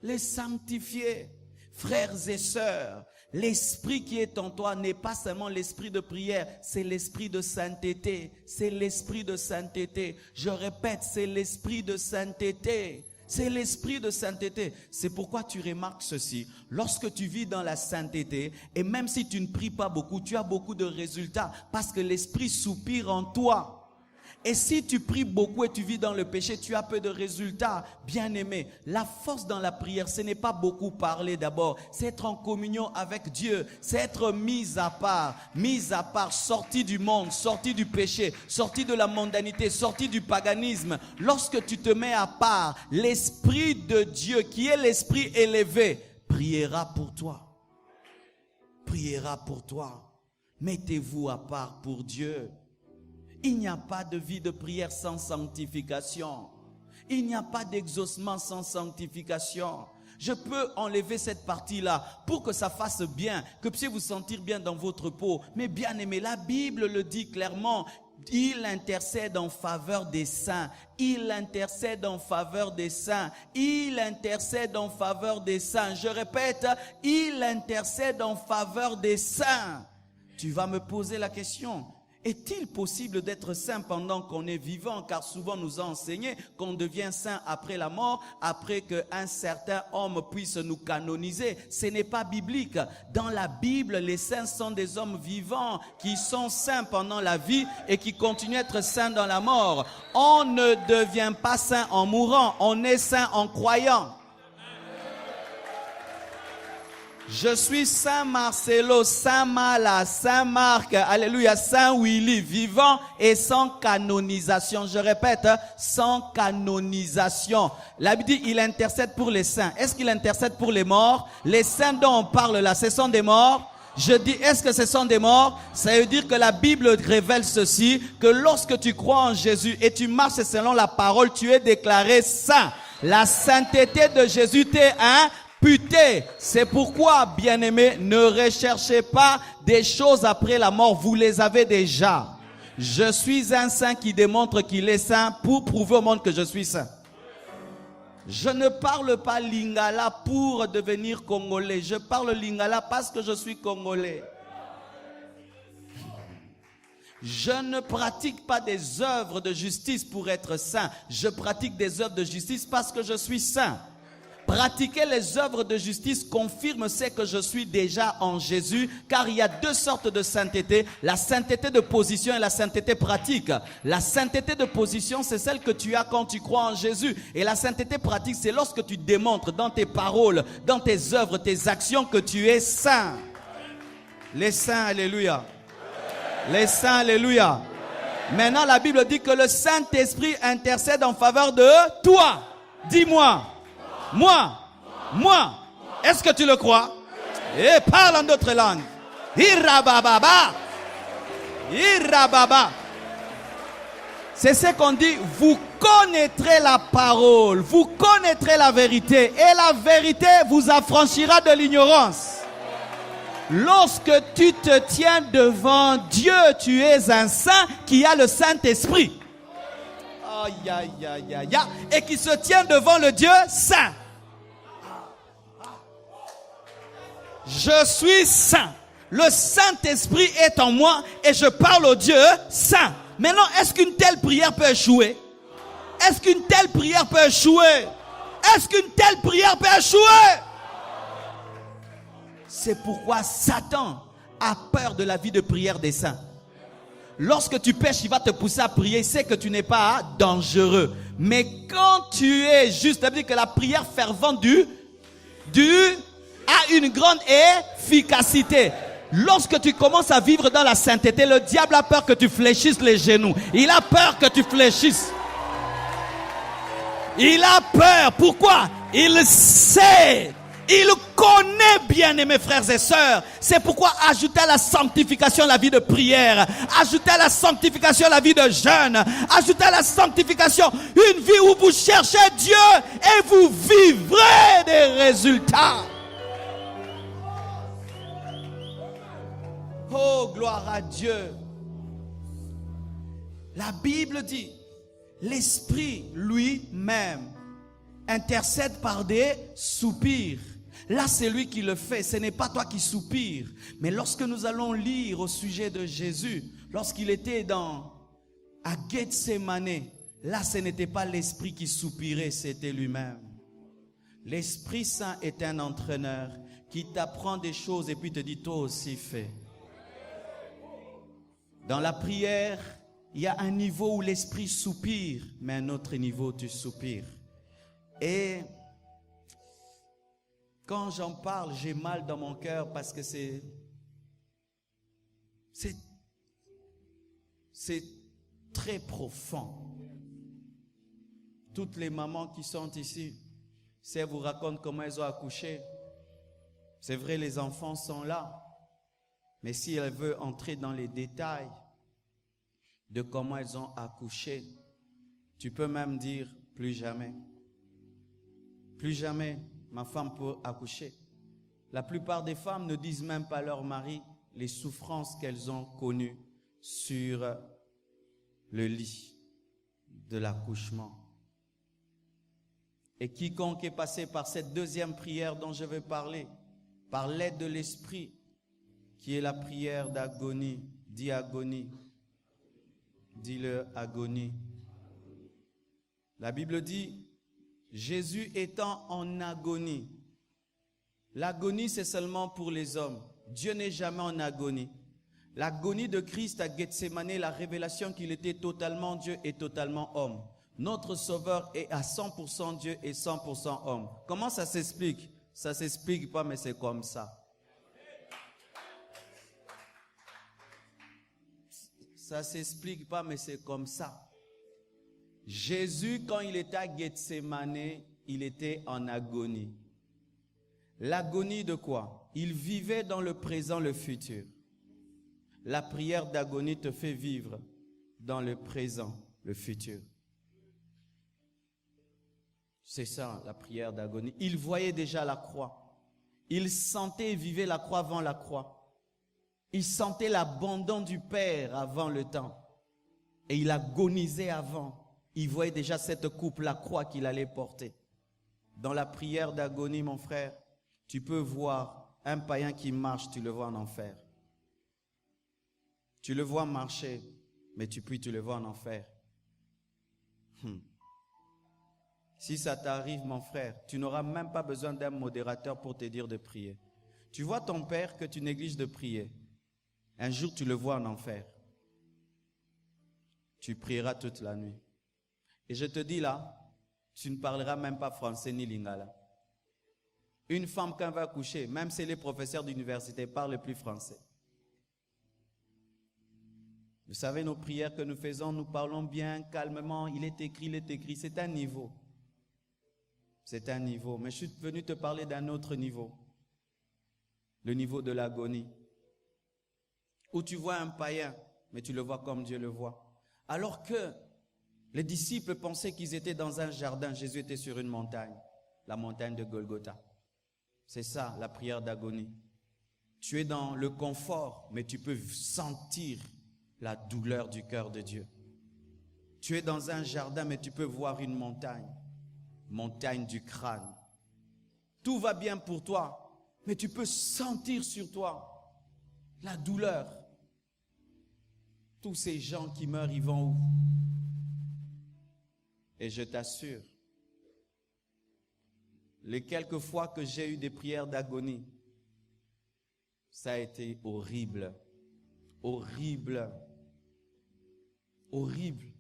Les sanctifiés. Frères et sœurs, l'Esprit qui est en toi n'est pas seulement l'Esprit de prière, c'est l'Esprit de sainteté. C'est l'Esprit de sainteté. Je répète, c'est l'Esprit de sainteté. C'est l'esprit de sainteté. C'est pourquoi tu remarques ceci. Lorsque tu vis dans la sainteté, et même si tu ne pries pas beaucoup, tu as beaucoup de résultats parce que l'esprit soupire en toi. Et si tu pries beaucoup et tu vis dans le péché, tu as peu de résultats. Bien-aimé, la force dans la prière, ce n'est pas beaucoup parler d'abord. C'est être en communion avec Dieu. C'est être mis à part, sorti du monde, sorti du péché, sorti de la mondanité, sorti du paganisme. Lorsque tu te mets à part, l'Esprit de Dieu, qui est l'Esprit élevé, priera pour toi. Priera pour toi. Mettez-vous à part pour Dieu. Il n'y a pas de vie de prière sans sanctification. Il n'y a pas d'exaucement sans sanctification. Je peux enlever cette partie-là pour que ça fasse bien, que vous puissiez vous sentir bien dans votre peau. Mais bien aimé, la Bible le dit clairement. Il intercède en faveur des saints. Il intercède en faveur des saints. Il intercède en faveur des saints. Je répète, il intercède en faveur des saints. Tu vas me poser la question. Est-il possible d'être saint pendant qu'on est vivant? Car souvent nous a enseigné qu'on devient saint après la mort, après qu'un certain homme puisse nous canoniser. Ce n'est pas biblique. Dans la Bible, les saints sont des hommes vivants qui sont saints pendant la vie et qui continuent à être saints dans la mort. On ne devient pas saint en mourant, on est saint en croyant. Je suis Saint Marcelo, Saint Mala, Saint Marc, alléluia, Saint Willy, vivant et sans canonisation. Je répète, sans canonisation. La Bible dit, il intercède pour les saints. Est-ce qu'il intercède pour les morts? Les saints dont on parle là, ce sont des morts? Je dis, est-ce que ce sont des morts? Ça veut dire que la Bible révèle ceci, que lorsque tu crois en Jésus et tu marches selon la parole, tu es déclaré saint. La sainteté de Jésus t'est imputé. C'est pourquoi, bien-aimés, ne recherchez pas des choses après la mort, vous les avez déjà. Je suis un saint qui démontre qu'il est saint pour prouver au monde que je suis saint. Je ne parle pas lingala pour devenir congolais. Je parle lingala parce que je suis congolais. Je ne pratique pas des œuvres de justice pour être saint. Je pratique des œuvres de justice parce que je suis saint. Pratiquer les œuvres de justice confirme ce que je suis déjà en Jésus, car il y a deux sortes de sainteté, la sainteté de position et la sainteté pratique. La sainteté de position, c'est celle que tu as quand tu crois en Jésus. Et la sainteté pratique, c'est lorsque tu démontres dans tes paroles, dans tes œuvres, tes actions que tu es saint. Les saints, alléluia. Les saints, alléluia. Maintenant, la Bible dit que le Saint-Esprit intercède en faveur de toi. Dis-moi. Moi. Est-ce que tu le crois? Et parle en d'autres langues. Irabababa. C'est ce qu'on dit. Vous connaîtrez la parole. Vous connaîtrez la vérité. Et la vérité vous affranchira de l'ignorance. Lorsque tu te tiens devant Dieu, tu es un saint qui a le Saint-Esprit. Et qui se tient devant le Dieu saint. Je suis saint. Le Saint-Esprit est en moi et je parle au Dieu saint. Maintenant, est-ce qu'une telle prière peut échouer? Est-ce qu'une telle prière peut échouer? Est-ce qu'une telle prière peut échouer? C'est pourquoi Satan a peur de la vie de prière des saints. Lorsque tu pêches, il va te pousser à prier. Il sait que tu n'es pas dangereux. Mais quand tu es juste, ça veut dire que la prière fervente du a une grande efficacité. Lorsque tu commences à vivre dans la sainteté, le diable a peur que tu fléchisses les genoux. Il a peur que tu fléchisses. Il a peur. Pourquoi? Il sait. Il connaît bien, mes frères et sœurs. C'est pourquoi ajouter à la sanctification la vie de prière. Ajouter à la sanctification la vie de jeûne. Ajouter à la sanctification une vie où vous cherchez Dieu et vous vivrez des résultats. Oh, gloire à Dieu. La Bible dit, l'Esprit lui-même intercède par des soupirs. Là, c'est lui qui le fait. Ce n'est pas toi qui soupires. Mais lorsque nous allons lire au sujet de Jésus, lorsqu'il était à Gethsémane, là, ce n'était pas l'Esprit qui soupirait, c'était lui-même. L'Esprit Saint est un entraîneur qui t'apprend des choses et puis te dit, toi aussi fais. Dans la prière, il y a un niveau où l'Esprit soupire, mais un autre niveau, tu soupires. Et quand j'en parle, j'ai mal dans mon cœur parce que c'est très profond. Toutes les mamans qui sont ici, si elles vous racontent comment elles ont accouché, c'est vrai, les enfants sont là. Mais si elle veut entrer dans les détails de comment elles ont accouché, tu peux même dire plus jamais. Plus jamais ma femme peut accoucher. La plupart des femmes ne disent même pas à leur mari les souffrances qu'elles ont connues sur le lit de l'accouchement. Et quiconque est passé par cette deuxième prière dont je vais parler, par l'aide de l'Esprit, qui est la prière d'agonie. Dis agonie. Dis-le agonie. La Bible dit, Jésus étant en agonie. L'agonie, c'est seulement pour les hommes. Dieu n'est jamais en agonie. L'agonie de Christ à Gethsémane, la révélation qu'il était totalement Dieu et totalement homme. Notre Sauveur est à 100% Dieu et 100% homme. Comment ça s'explique? Ça ne s'explique pas, mais c'est comme ça. Ça ne s'explique pas, mais c'est comme ça. Jésus, quand il était à Gethsémane, il était en agonie. L'agonie de quoi? Il vivait dans le présent, le futur. La prière d'agonie te fait vivre dans le présent, le futur. C'est ça, la prière d'agonie. Il voyait déjà la croix. Il sentait et vivait la croix avant la croix. Il sentait l'abandon du Père avant le temps. Et il agonisait avant. Il voyait déjà cette coupe, la croix qu'il allait porter. Dans la prière d'agonie, mon frère, tu peux voir un païen qui marche, tu le vois en enfer. Tu le vois marcher, mais tu le vois en enfer. Si ça t'arrive, mon frère, tu n'auras même pas besoin d'un modérateur pour te dire de prier. Tu vois ton père que tu négliges de prier. Un jour, tu le vois en enfer. Tu prieras toute la nuit. Et je te dis là, tu ne parleras même pas français ni lingala. Une femme, quand elle va coucher, même si elle est professeure d'université, parle plus français. Vous savez, nos prières que nous faisons, nous parlons bien, calmement. Il est écrit. C'est un niveau. C'est un niveau. Mais je suis venu te parler d'un autre niveau. Le niveau de l'agonie. Où tu vois un païen, mais tu le vois comme Dieu le voit. Alors que les disciples pensaient qu'ils étaient dans un jardin, Jésus était sur une montagne, la montagne de Golgotha. C'est ça, la prière d'agonie. Tu es dans le confort, mais tu peux sentir la douleur du cœur de Dieu. Tu es dans un jardin, mais tu peux voir une montagne, montagne du crâne. Tout va bien pour toi, mais tu peux sentir sur toi la douleur. Tous ces gens qui meurent, ils vont où? Et je t'assure, les quelques fois que j'ai eu des prières d'agonie, ça a été horrible. Horrible. Horrible.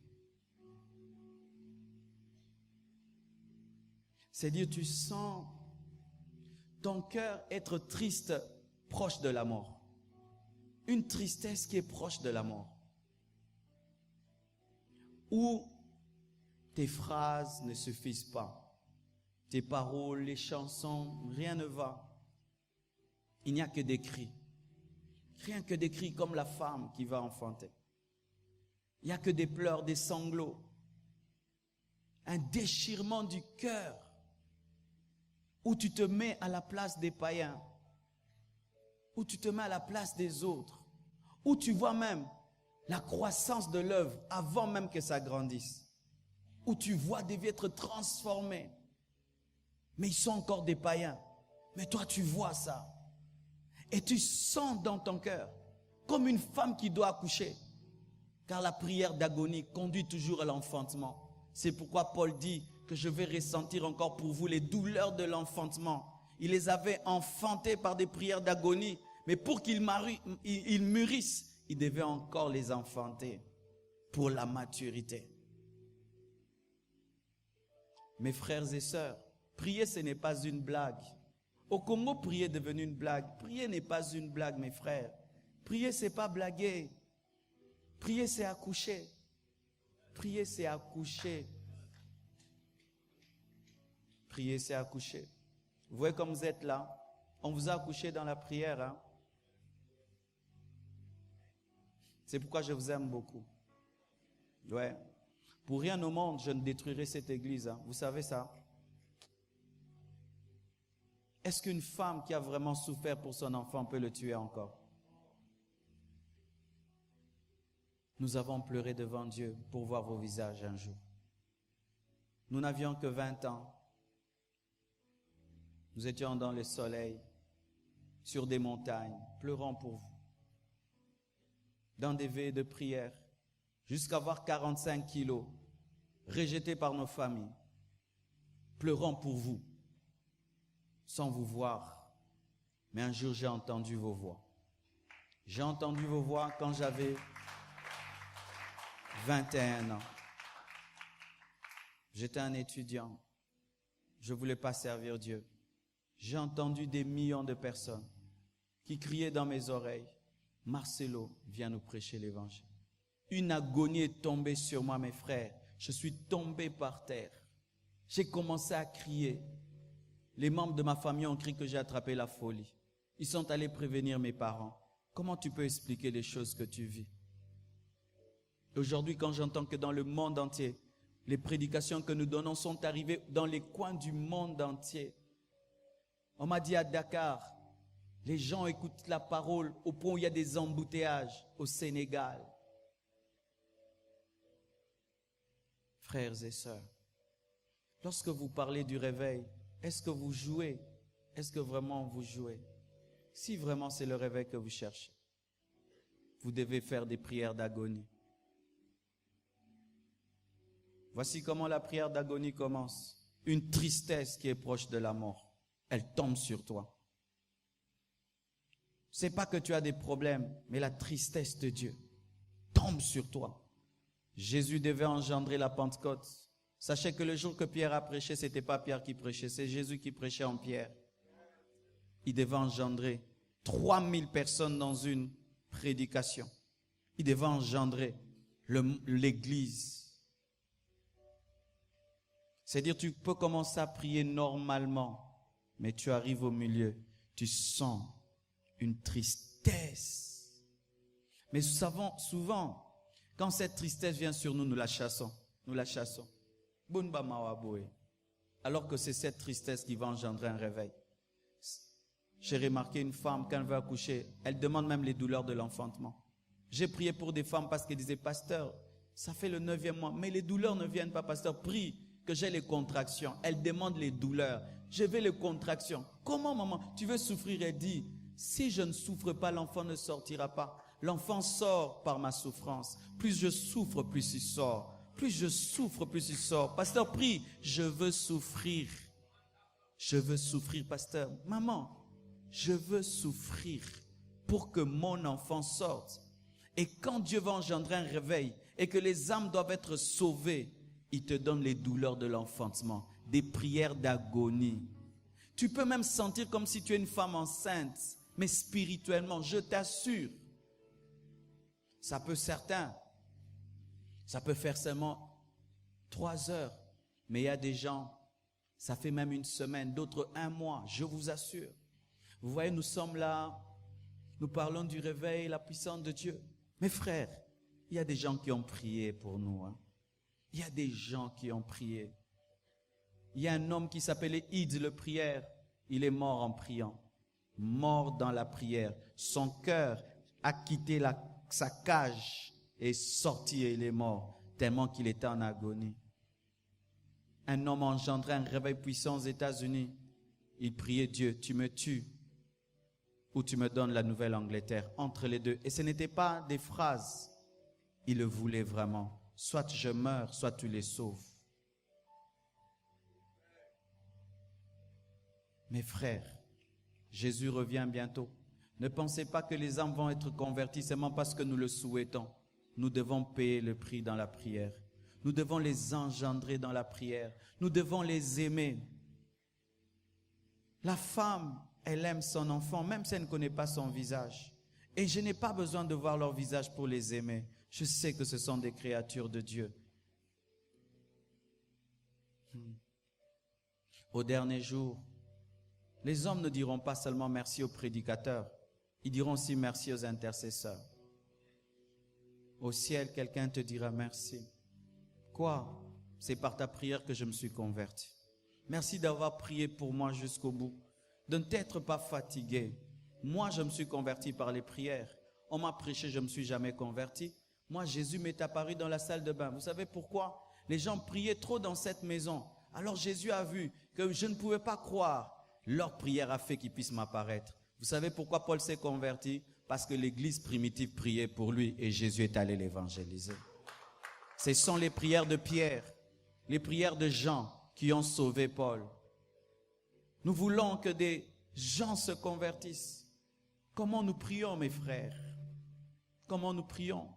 C'est-à-dire, tu sens ton cœur être triste, proche de la mort. Une tristesse qui est proche de la mort. Où tes phrases ne suffisent pas. Tes paroles, les chansons, rien ne va. Il n'y a que des cris. Rien que des cris comme la femme qui va enfanter. Il n'y a que des pleurs, des sanglots. Un déchirement du cœur. Où tu te mets à la place des païens. Où tu te mets à la place des autres. Où tu vois même la croissance de l'œuvre avant même que ça grandisse. Où tu vois des vies être transformées. Mais ils sont encore des païens. Mais toi tu vois ça. Et tu sens dans ton cœur, comme une femme qui doit accoucher. Car la prière d'agonie conduit toujours à l'enfantement. C'est pourquoi Paul dit que je vais ressentir encore pour vous les douleurs de l'enfantement. Il les avait enfantés par des prières d'agonie. Mais pour qu'ils mûrissent, il devait encore les enfanter pour la maturité. Mes frères et sœurs, prier ce n'est pas une blague. Au Congo, prier est devenu une blague. Prier n'est pas une blague, mes frères. Prier, c'est pas blaguer. Prier, c'est accoucher. Prier, c'est accoucher. Prier, c'est accoucher. Vous voyez comme vous êtes là. On vous a accouché dans la prière. Hein? C'est pourquoi je vous aime beaucoup. Ouais. Pour rien au monde, je ne détruirai cette église. Hein? Vous savez ça? Est-ce qu'une femme qui a vraiment souffert pour son enfant peut le tuer encore? Nous avons pleuré devant Dieu pour voir vos visages un jour. Nous n'avions que 20 ans. Nous étions dans le soleil, sur des montagnes, pleurant pour vous. Dans des veillées de prière, jusqu'à avoir 45 kilos, rejetés par nos familles, pleurant pour vous. Sans vous voir, mais un jour j'ai entendu vos voix. J'ai entendu vos voix quand j'avais 21 ans. J'étais un étudiant. Je ne voulais pas servir Dieu. J'ai entendu des millions de personnes qui criaient dans mes oreilles, « Marcelo, viens nous prêcher l'évangile. » Une agonie est tombée sur moi, mes frères. Je suis tombé par terre. J'ai commencé à crier. Les membres de ma famille ont crié que j'ai attrapé la folie. Ils sont allés prévenir mes parents. Comment tu peux expliquer les choses que tu vis? Aujourd'hui, quand j'entends que dans le monde entier, les prédications que nous donnons sont arrivées dans les coins du monde entier. On m'a dit à Dakar, les gens écoutent la parole au point où il y a des embouteillages au Sénégal. Frères et sœurs, lorsque vous parlez du réveil, est-ce que vous jouez? Est-ce que vraiment vous jouez? Si vraiment c'est le réveil que vous cherchez, vous devez faire des prières d'agonie. Voici comment la prière d'agonie commence. Une tristesse qui est proche de la mort. Elle tombe sur toi. C'est pas que tu as des problèmes, mais la tristesse de Dieu tombe sur toi. Jésus devait engendrer la Pentecôte. Sachez que le jour que Pierre a prêché, ce n'était pas Pierre qui prêchait, c'est Jésus qui prêchait en Pierre. Il devait engendrer 3000 personnes dans une prédication. Il devait engendrer l'église. C'est-à-dire, tu peux commencer à prier normalement, mais tu arrives au milieu, tu sens une tristesse. Mais nous savons souvent, quand cette tristesse vient sur nous, nous la chassons. Nous la chassons. Alors que c'est cette tristesse qui va engendrer un réveil. J'ai remarqué une femme, quand elle veut accoucher, elle demande même les douleurs de l'enfantement. J'ai prié pour des femmes parce qu'elles disaient, pasteur, ça fait le 9e mois, mais les douleurs ne viennent pas, pasteur, prie que j'ai les contractions. Elle demande les douleurs. Je veux les contractions. Comment, maman, tu veux souffrir? Elle dit, si je ne souffre pas, l'enfant ne sortira pas. L'enfant sort par ma souffrance. Plus je souffre, plus il sort. Plus je souffre, plus il sort. Pasteur, prie, je veux souffrir. Je veux souffrir, pasteur. Maman, je veux souffrir pour que mon enfant sorte. Et quand Dieu va engendrer un réveil et que les âmes doivent être sauvées, il te donne les douleurs de l'enfantement, des prières d'agonie. Tu peux même sentir comme si tu es une femme enceinte, mais spirituellement, je t'assure. Ça peut faire seulement 3 heures, mais il y a des gens, ça fait même une semaine, d'autres 1 mois, je vous assure. Vous voyez, nous sommes là, nous parlons du réveil, la puissance de Dieu. Mes frères, il y a des gens qui ont prié pour nous. Il y a des gens qui ont prié. Il y a un homme qui s'appelait Id le prière. Il est mort en priant. Mort dans la prière. Son cœur a quitté sa cage et sorti et il est mort. Tellement qu'il était en agonie. Un homme engendré un réveil puissant aux États-Unis. Il priait Dieu, tu me tues ou tu me donnes la Nouvelle-Angleterre. Entre les deux. Et ce n'était pas des phrases. Il le voulait vraiment. Soit je meurs, soit tu les sauves. Mes frères, Jésus revient bientôt. Ne pensez pas que les âmes vont être converties seulement parce que nous le souhaitons. Nous devons payer le prix dans la prière. Nous devons les engendrer dans la prière. Nous devons les aimer. La femme, elle aime son enfant, même si elle ne connaît pas son visage. Et je n'ai pas besoin de voir leur visage pour les aimer. Je sais que ce sont des créatures de Dieu. Au dernier jour, les hommes ne diront pas seulement merci aux prédicateurs, ils diront aussi merci aux intercesseurs. Au ciel, quelqu'un te dira merci. Quoi? C'est par ta prière que je me suis converti. Merci d'avoir prié pour moi jusqu'au bout. De ne t'être pas fatigué. Moi, je me suis converti par les prières. On m'a prêché, je ne me suis jamais converti. Moi, Jésus m'est apparu dans la salle de bain. Vous savez pourquoi? Les gens priaient trop dans cette maison. Alors Jésus a vu que je ne pouvais pas croire. Leur prière a fait qu'ils puissent m'apparaître. Vous savez pourquoi Paul s'est converti? Parce que l'église primitive priait pour lui et Jésus est allé l'évangéliser. Ce sont les prières de Pierre, les prières de Jean qui ont sauvé Paul. Nous voulons que des gens se convertissent. Comment nous prions, mes frères? Comment nous prions?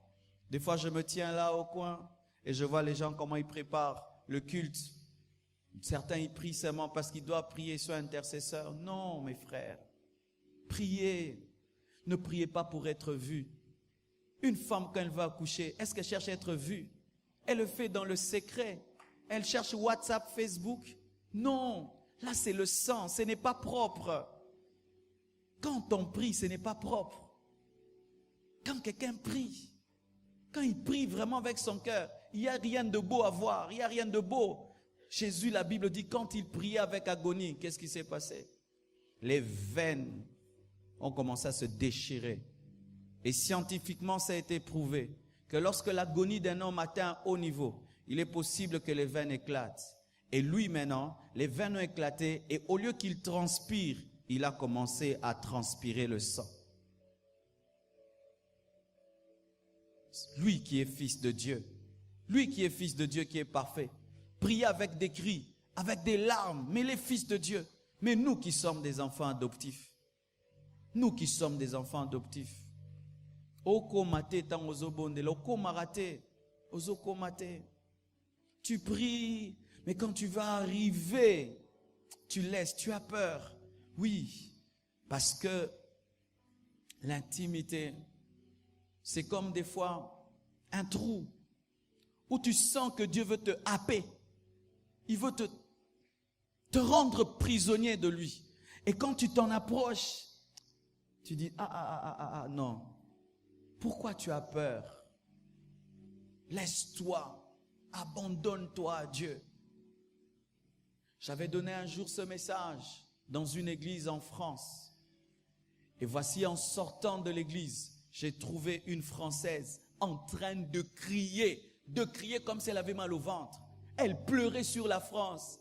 Des fois, je me tiens là au coin et je vois les gens comment ils préparent le culte. Certains, ils prient seulement parce qu'ils doivent prier, soit intercesseurs. Non, mes frères. Priez. Ne priez pas pour être vus. Une femme, quand elle va accoucher, est-ce qu'elle cherche à être vue? Elle le fait dans le secret. Elle cherche WhatsApp, Facebook. Non. Là, c'est le sang. Ce n'est pas propre. Quand on prie, ce n'est pas propre. Quand quelqu'un prie, quand il prie vraiment avec son cœur, il n'y a rien de beau à voir. Il n'y a rien de beau. Jésus, la Bible dit, quand il priait avec agonie, qu'est-ce qui s'est passé? Les veines ont commencé à se déchirer. Et scientifiquement, ça a été prouvé que lorsque l'agonie d'un homme atteint un haut niveau, il est possible que les veines éclatent. Et lui maintenant, les veines ont éclaté et au lieu qu'il transpire, il a commencé à transpirer le sang. Lui qui est fils de Dieu, lui qui est fils de Dieu, qui est parfait, prier avec des cris, avec des larmes, mais les fils de Dieu. Mais nous qui sommes des enfants adoptifs, nous qui sommes des enfants adoptifs, tu pries, mais quand tu vas arriver, tu laisses, tu as peur. Oui, parce que l'intimité, c'est comme des fois un trou où tu sens que Dieu veut te happer. Il veut te rendre prisonnier de lui. Et quand tu t'en approches, tu dis, non. Pourquoi tu as peur? Laisse-toi, abandonne-toi à Dieu. J'avais donné un jour ce message dans une église en France. Et voici, en sortant de l'église, j'ai trouvé une Française en train de crier comme si elle avait mal au ventre. Elle pleurait sur la France.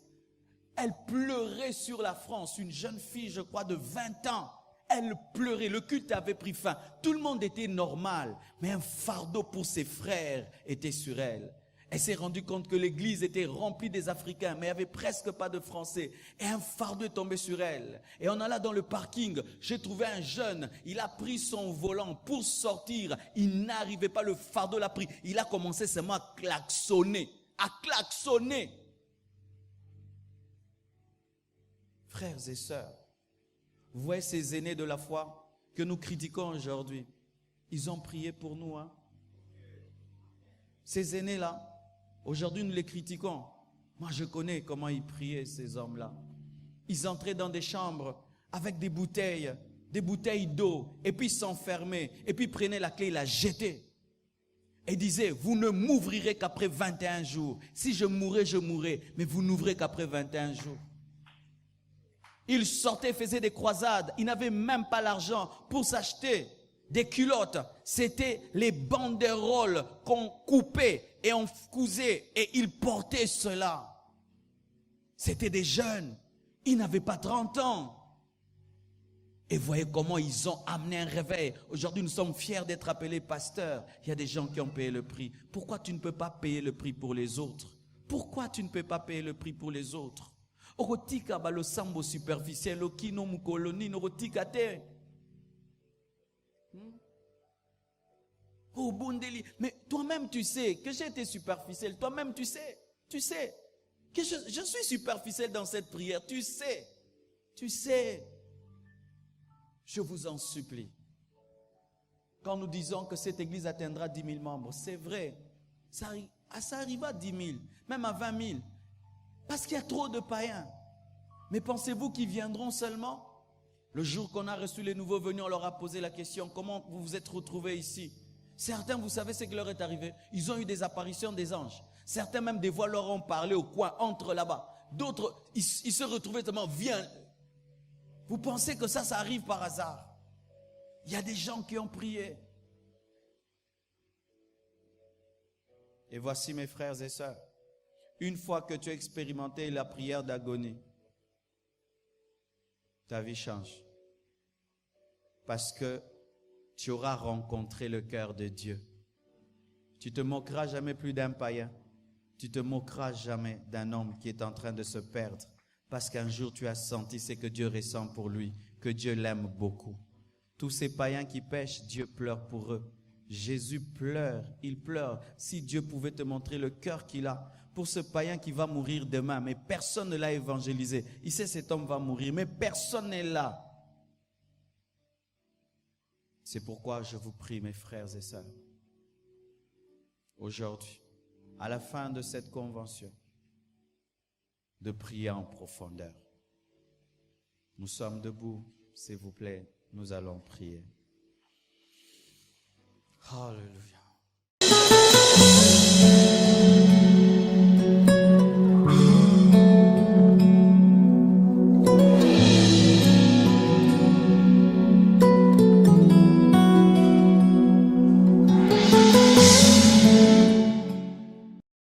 Elle pleurait sur la France. Une jeune fille, je crois, de 20 ans. Elle pleurait. Le culte avait pris fin. Tout le monde était normal. Mais un fardeau pour ses frères était sur elle. Elle s'est rendue compte que l'église était remplie des Africains, mais il n'y avait presque pas de Français. Et un fardeau est tombé sur elle. Et on alla dans le parking. J'ai trouvé un jeune. Il a pris son volant pour sortir. Il n'arrivait pas. Le fardeau l'a pris. Il a commencé seulement à klaxonner. À klaxonner. Frères et sœurs, vous voyez ces aînés de la foi que nous critiquons aujourd'hui. Ils ont prié pour nous. Ces aînés-là, aujourd'hui nous les critiquons. Moi je connais comment ils priaient, ces hommes-là. Ils entraient dans des chambres avec des bouteilles d'eau, et puis s'enfermaient, et puis prenaient la clé et la jetaient. Et disaient, vous ne m'ouvrirez qu'après 21 jours. Si je mourrai, mais vous n'ouvrez qu'après 21 jours. Ils sortaient, faisaient des croisades. Ils n'avaient même pas l'argent pour s'acheter des culottes. C'était les banderoles qu'on coupait et on cousait. Et ils portaient cela. C'était des jeunes. Ils n'avaient pas 30 ans. Et voyez comment ils ont amené un réveil. Aujourd'hui, nous sommes fiers d'être appelés pasteurs. Il y a des gens qui ont payé le prix. Pourquoi tu ne peux pas payer le prix pour les autres? Pourquoi tu ne peux pas payer le prix pour les autres? Orotika ba lo sambo superficiel, okino mukoloni norotika te. Oh bondeli, mais toi-même tu sais que j'ai été superficiel. Toi-même tu sais que je suis superficiel dans cette prière. Tu sais. Je vous en supplie. Quand nous disons que cette église atteindra 10 000 membres, c'est vrai. Ça arrive à 10 000, même à 20 000. Parce qu'il y a trop de païens. Mais pensez-vous qu'ils viendront seulement? Le jour qu'on a reçu les nouveaux venus, on leur a posé la question, comment vous vous êtes retrouvés ici? Certains, vous savez ce qui leur est arrivé? Ils ont eu des apparitions des anges. Certains même des voix leur ont parlé au coin, entre là-bas. D'autres, ils se retrouvaient tellement, viens. Vous pensez que ça arrive par hasard? Il y a des gens qui ont prié. Et voici mes frères et sœurs, une fois que tu as expérimenté la prière d'agonie, ta vie change. Parce que tu auras rencontré le cœur de Dieu. Tu te moqueras jamais plus d'un païen. Tu te moqueras jamais d'un homme qui est en train de se perdre. Parce qu'un jour tu as senti ce que Dieu ressent pour lui, que Dieu l'aime beaucoup. Tous ces païens qui pêchent, Dieu pleure pour eux. Jésus pleure, il pleure. Si Dieu pouvait te montrer le cœur qu'il a pour ce païen qui va mourir demain, mais personne ne l'a évangélisé. Il sait cet homme va mourir, mais personne n'est là. C'est pourquoi je vous prie, mes frères et sœurs, aujourd'hui, à la fin de cette convention, de prier en profondeur. Nous sommes debout, s'il vous plaît, nous allons prier. Alléluia.